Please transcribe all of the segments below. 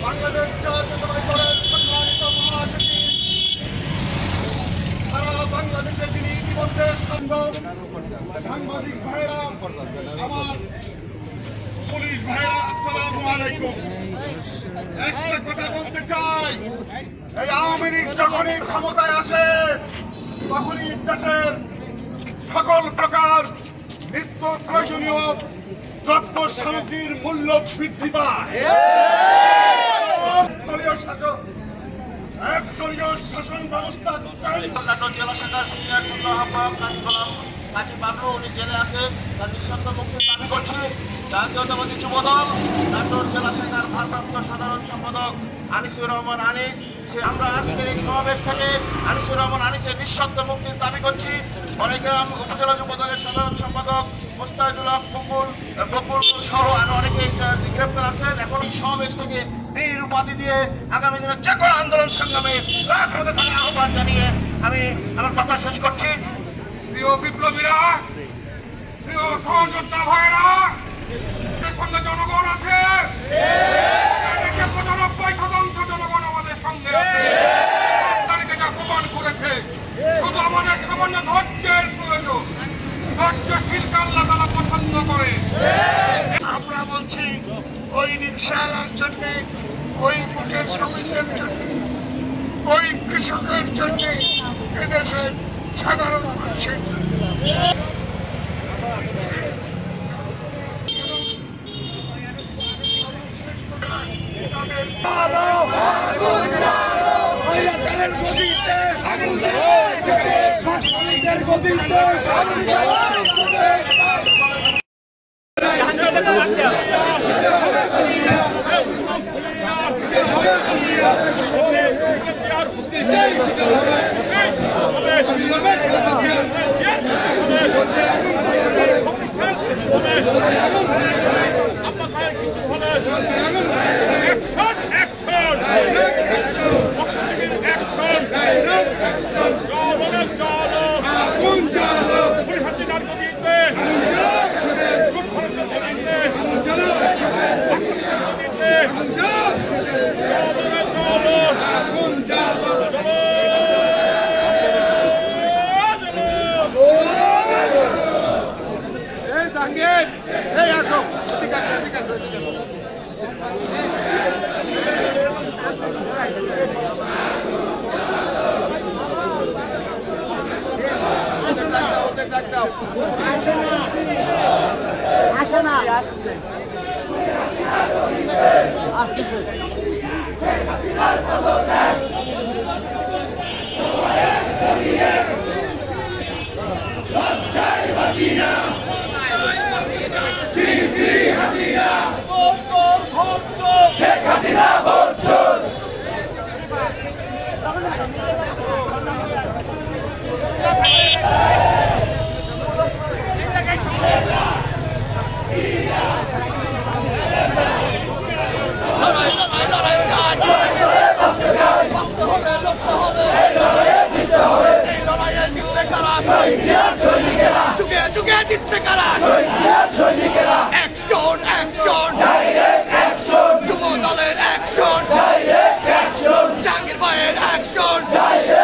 বাংলাদেশ জাতীয়তাবাদী দলের সম্মানিত মহাসচিব সারা বাংলাদেশে তিনি ইতিমধ্যে সাংবাদিক ভাইরা, আমার পুলিশ ভাইরা, আসসালামু আলাইকুম। একটা কথা বলতে চাই, এই আওয়ামী লীগ যখনই ক্ষমতায় আসে তখনই দেশের সকল প্রকার নিত্য প্রয়োজনীয় দ্রব্য সামগ্রীর মূল্য বৃদ্ধি পায়। একদলীয় শাসন ব্যবস্থা জেলা শাখার সিনিয়র যুগ্ম আহ্বায়ক কাজী বাবলু, উনি জেলে আছে, তার নিঃশর্ত মুক্তির দাবি করছে। জাতীয়তাবাদী যুবদল নাটোর জেলা শাখার ভারপ্রাপ্ত সাধারণ সম্পাদক আনিসুর রহমান আনিস, আমরা আজকের এই সমাবেশ থেকে আনিসুর রহমান আনিসের নিঃশর্ত মুক্তির দাবি করছি। অনেকগ্রাম উপজেলা যুবদলের সাধারণ সম্পাদক মোস্তাহিদুল হক বকুল সহ আরো অনেকে গ্রেপ্তার আছেন। এখন সমাবেশ থেকে বীর উপাধি দিয়ে আগামী দিনে যে কোনো আন্দোলন সংগ্রামে রাজপথে থাকার আহ্বান জানিয়ে আমি আমার কথা শেষ করছি। প্রিয় বিপ্লবীরা, প্রিয় সহযোদ্ধা ভাইরা, যে সঙ্গে জনগণ আছে, 95% জনগণ আমাদের সঙ্গে আছে, তাদেরকে যা প্রমাণ করেছে। শুধু আমাদের সামান্য ধৈর্যের প্রয়োজন, ধৈর্যশীলকে আল্লাহ তাআলা পছন্দ করে। আমরা বলছি ওই রিকশাওয়ালার জন্য, ওই মুখের শ্রমিকের জন্য, ওই কৃষকের জন্য, এদেশের সাধারণ মানুষের Direct action! Direct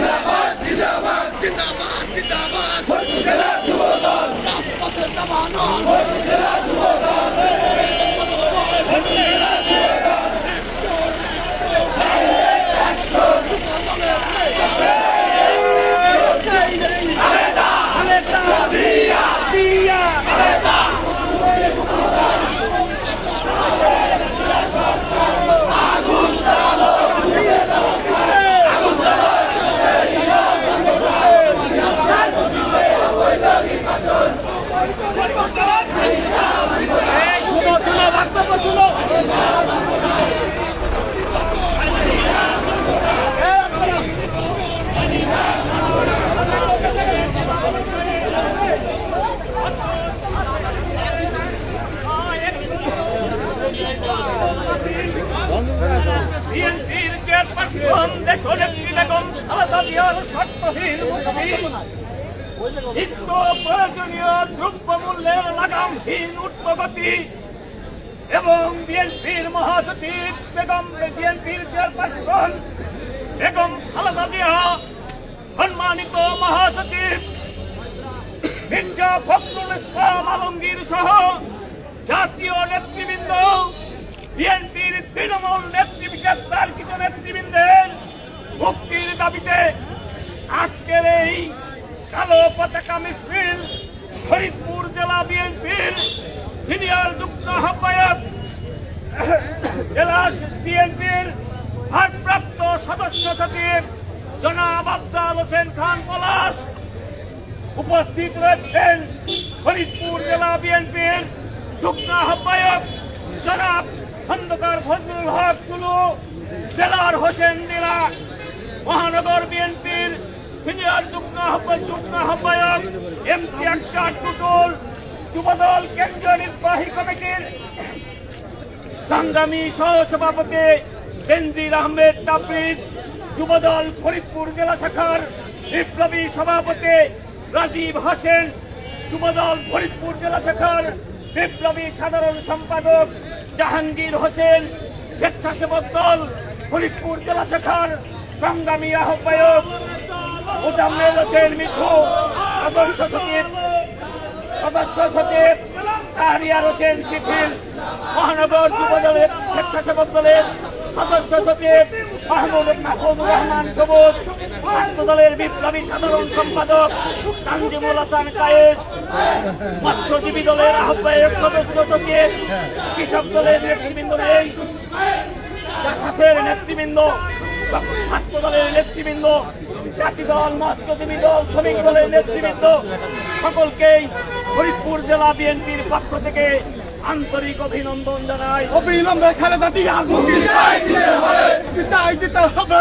action! দেশনেত্রী বেগম খালেদা জিয়ার শর্তহীন মুক্তি, নিত্য প্রয়োজনীয় দ্রব্যমূল্যের লাগামহীন ঊর্ধ্বগতি এবং বিএনপির মহাসচিব বিএনপির চেয়ারপারসন বেগম খালেদা জিয়া, সম্মানিত মহাসচিব মির্জা ফখরুল ইসলাম আলমগীর সহ জাতীয় নেতৃবৃন্দ, বিএনপির তৃণমূল গ্রেপ্তারকৃত নেতৃবৃন্দের মুক্তির দাবিতে আজকের এই কালো পতাকা মিছিল ফরিদপুর জেলা বিএনপির সিনিয়র যুগ্ম আহ্বায়ক, জেলা বিএনপির ভারপ্রাপ্ত সদস্য সচিব জনাব আফজাল হোসেন খান পলাশ, উপস্থিত রয়েছেন ফরিদপুর জেলা বিএনপির যুগ্ম আহ্বায়ক জনাব খন্দকার ফজলুল হক টুলু, দেলার হোসেন দিলা, মহানগর বিএনপির সিনিয়র যুগ্ম আহ্বায়ক এমপি আক্তার টুটুল, যুবদল কেন্দ্রীয় নির্বাহী কমিটির সংগ্রামী সহসভাপতি বেনজির আহমেদ তাবরিজ, যুবদল ফরিদপুর জেলা শাখার বিপ্লবী সভাপতি রাজীব হোসেন, যুবদল ফরিদপুর জেলা শাখার বিপ্লবী সাধারণ সম্পাদক জাহাঙ্গীর হোসেন, স্বেচ্ছাসেবক দল ফরিদপুর জেলা শাখার সংগ্রামী আহ্বায়ক মোজাম্মেল হোসেন মিঠু, সদস্য সচিব শাহরিয়ার হোসেন শিথিল, মহানগর যুবদলের স্বেচ্ছাসেবক দলের সদস্য সচিব মাহমুদুর রহমান সবুজ, ছাত্র দলের বিপ্লবী সাধারণ সম্পাদক তানজিমুল হাসান কায়েস, মৎস্যজীবী দলের আহ্বায়ক সদস্য সচিব, কৃষক দলের নেতৃবৃন্দ নেই, জাসাসের নেতৃবৃন্দ, ছাত্র দলের নেতৃবৃন্দ, জাতি দল, মৎস্যজীবী দল, শ্রমিক দলের নেতৃবৃন্দ, সকলকেই ফরিদপুর জেলা বিএনপির পক্ষ থেকে আন্তরিক অভিনন্দন জানাই। অবিলম্বে খালেদা জিয়ার মুক্তি দিতে হবে।